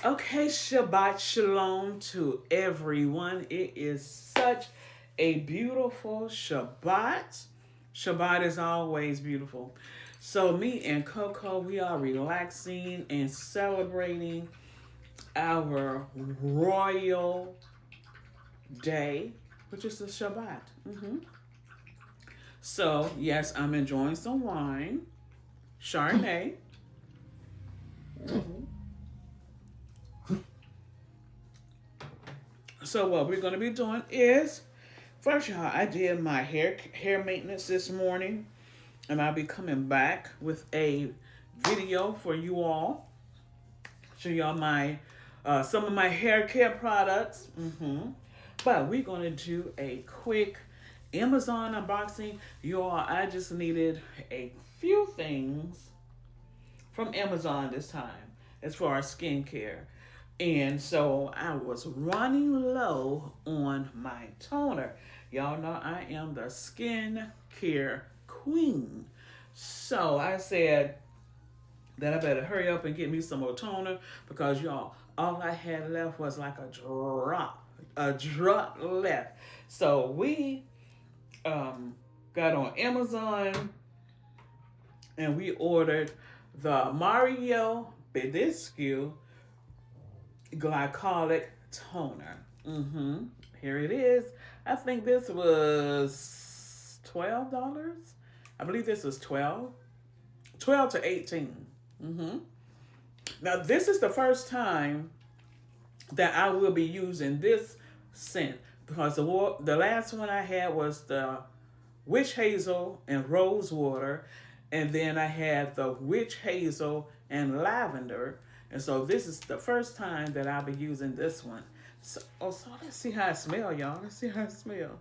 Okay, Shabbat Shalom to everyone. It is such a beautiful Shabbat. Shabbat is always beautiful. So, me and Coco, we are relaxing and celebrating our royal day, which is the Shabbat. So, yes, I'm enjoying some wine, Chardonnay. So, what we're going to be doing is first, y'all, I did my hair maintenance this morning, and I'll be coming back with a video for you all. Show y'all my some of my hair care products. But we're gonna do a quick Amazon unboxing. You all, I just needed a few things from Amazon this time as far as skincare. And so I was running low on my toner. Y'all know I am the skincare queen. So I said that I better hurry up and get me some more toner because y'all, all I had left was like a drop left. So we got on Amazon and we ordered the Mario Badescu glycolic toner. Here it is. I think this was $12. I believe this was 12 to 18. Now this is the first time that I will be using this scent because the last one I had was the witch hazel and rose water, and then I had the witch hazel and lavender. And so this is the first time that I'll be using this one. So let's see how it smells, y'all. Let's see how it smells.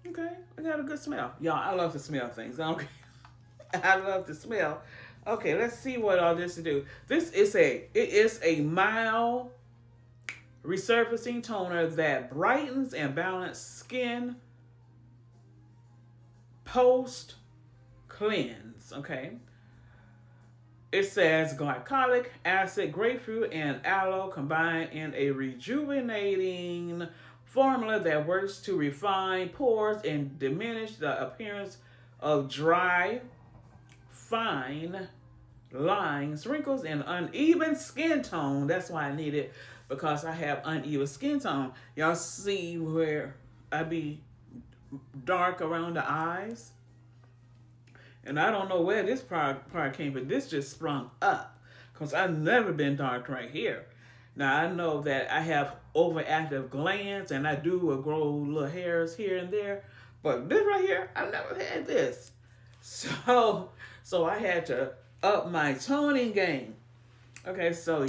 Okay, I got a good smell. Y'all, I love to smell things. I love to smell. Okay, let's see what all this to do. It is a mild resurfacing toner that brightens and balances skin post cleanse. Okay. It says glycolic acid, grapefruit, and aloe combined in a rejuvenating formula that works to refine pores and diminish the appearance of dry, fine lines, wrinkles, and uneven skin tone. That's why I need it, because I have uneven skin tone. Y'all see where I be dark around the eyes? And I don't know where this part came from. This just sprung up because I've never been dark right here. Now I know that I have overactive glands and I do grow little hairs here and there. But this right here, I've never had this. So I had to up my toning game. Okay, so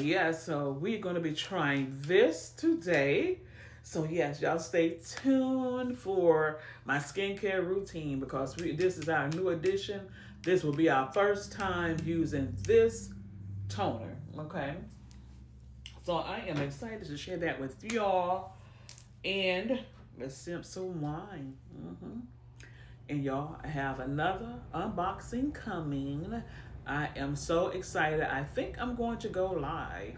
we're going to be trying this today. So yes, y'all stay tuned for my skincare routine because this is our new addition. This will be our first time using this toner, okay? So I am excited to share that with y'all. And let's sip some wine. And y'all, I have another unboxing coming. I am so excited. I think I'm going to go live.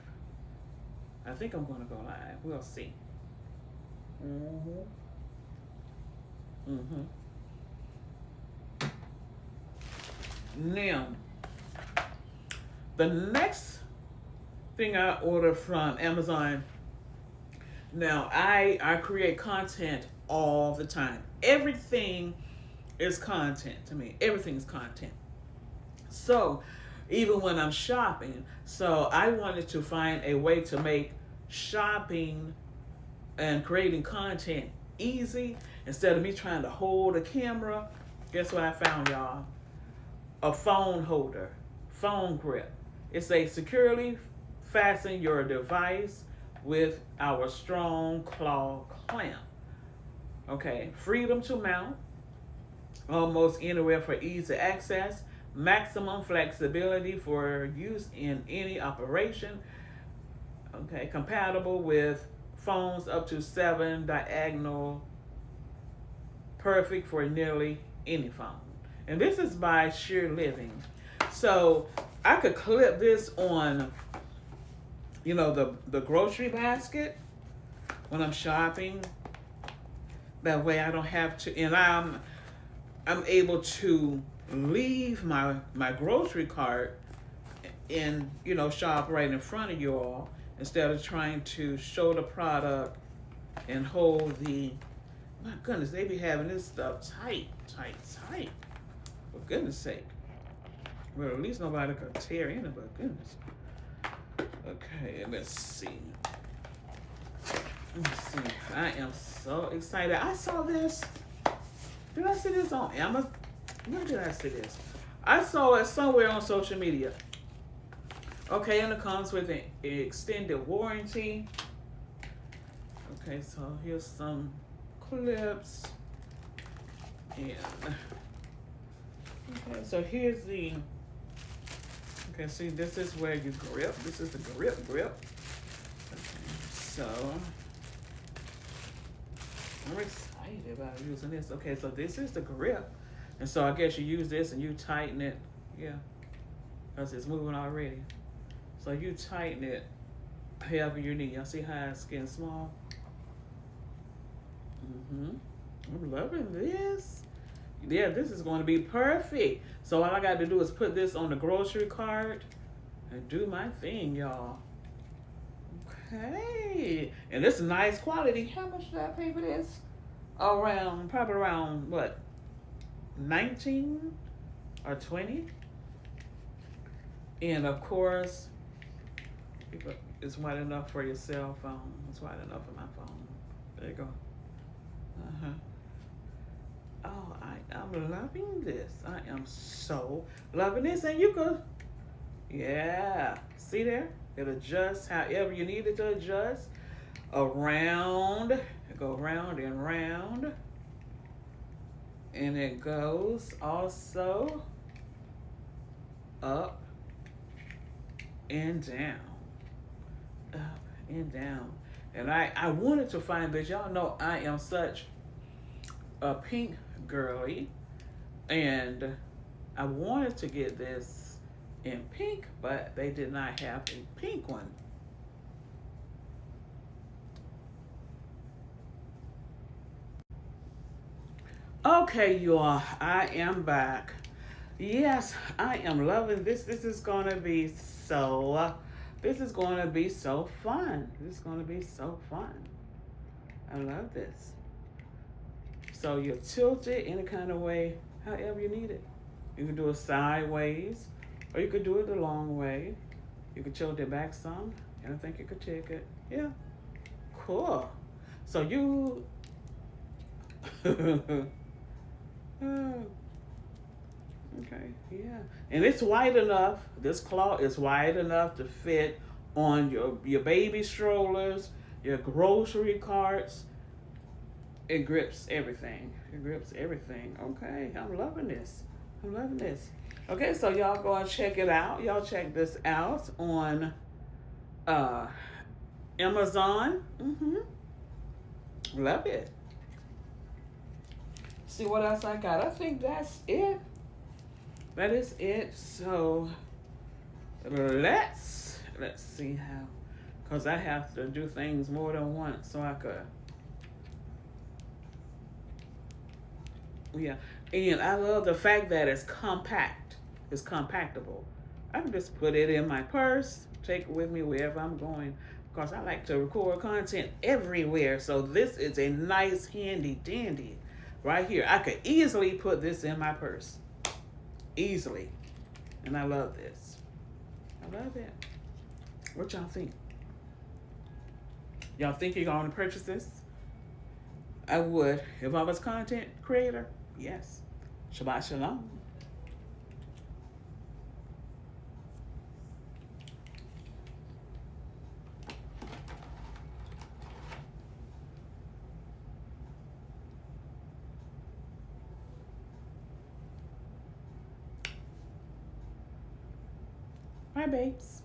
We'll see. Now, the next thing I ordered from Amazon. Now, I create content all the time. Everything is content to me. Everything is content. So, even when I'm shopping, so I wanted to find a way to make shopping and creating content easy instead of me trying to hold a camera. Guess what I found, y'all? A phone holder, phone grip. It's a securely fasten your device with our strong claw clamp. Okay, freedom to mount, almost anywhere for easy access, maximum flexibility for use in any operation. Okay, compatible with phones up to 7 diagonal, perfect for nearly any phone. And this is by Sheer Living. So I could clip this on, the grocery basket when I'm shopping. That way I don't have to, and I'm able to leave my grocery cart and shop right in front of you all instead of trying to show the product and hold the. My goodness, they be having this stuff tight, tight, tight. For goodness sake. Well, at least nobody could tear in it, but goodness. Okay, let's see. Let's see. I am so excited. I saw this. Did I see this on Amazon? Where did I see this? I saw it somewhere on social media. Okay, and it comes with an extended warranty. Okay, so here's some clips. And okay, so here's the. Okay, see, this is where you grip. This is the grip. Okay, so I'm excited about using this. Okay, so this is the grip. And so I guess you use this and you tighten it. Yeah, because it's moving already. So you tighten it however you need. Y'all see how it's getting small? I'm loving this. Yeah, this is going to be perfect. So all I got to do is put this on the grocery cart and do my thing, y'all. Okay. And this is nice quality. How much did I pay for this? Probably around, what, 19 or 20? And of course, it's wide enough for your cell phone. It's wide enough for my phone. There you go. Oh, I'm loving this. I am so loving this. And you could, yeah, see there? It adjusts however you need it to adjust. Around, go round and round. And it goes also up and down. Up and down. And I wanted to find this. Y'all know I am such a pink girly. And I wanted to get this in pink, but they did not have a pink one. Okay, y'all, I am back. Yes, I am loving this. This is going to be so fun. This is going to be so fun. I love this. So you tilt it any kind of way, however you need it. You can do it sideways, or you could do it the long way. You could tilt it back some, and I think you could take it. Yeah, cool. So you, okay, yeah, and it's wide enough. This cloth is wide enough to fit on your baby strollers, your grocery carts. It grips everything. It grips everything. Okay, I'm loving this. I'm loving this. Okay, so y'all go and check it out. Y'all check this out on Amazon. Love it. See what else I got. I think that's it. That is it. So let's see how, because I have to do things more than once so I could. Yeah, and I love the fact that it's compact. It's compactable. I can just put it in my purse, take it with me wherever I'm going, because I like to record content everywhere. So this is a nice, handy dandy right here. I could easily put this in my purse. Easily. And I love this. I love it. What y'all think? Y'all think you're going to purchase this? I would. If I was content creator, yes. Shabbat shalom. Bye, babes.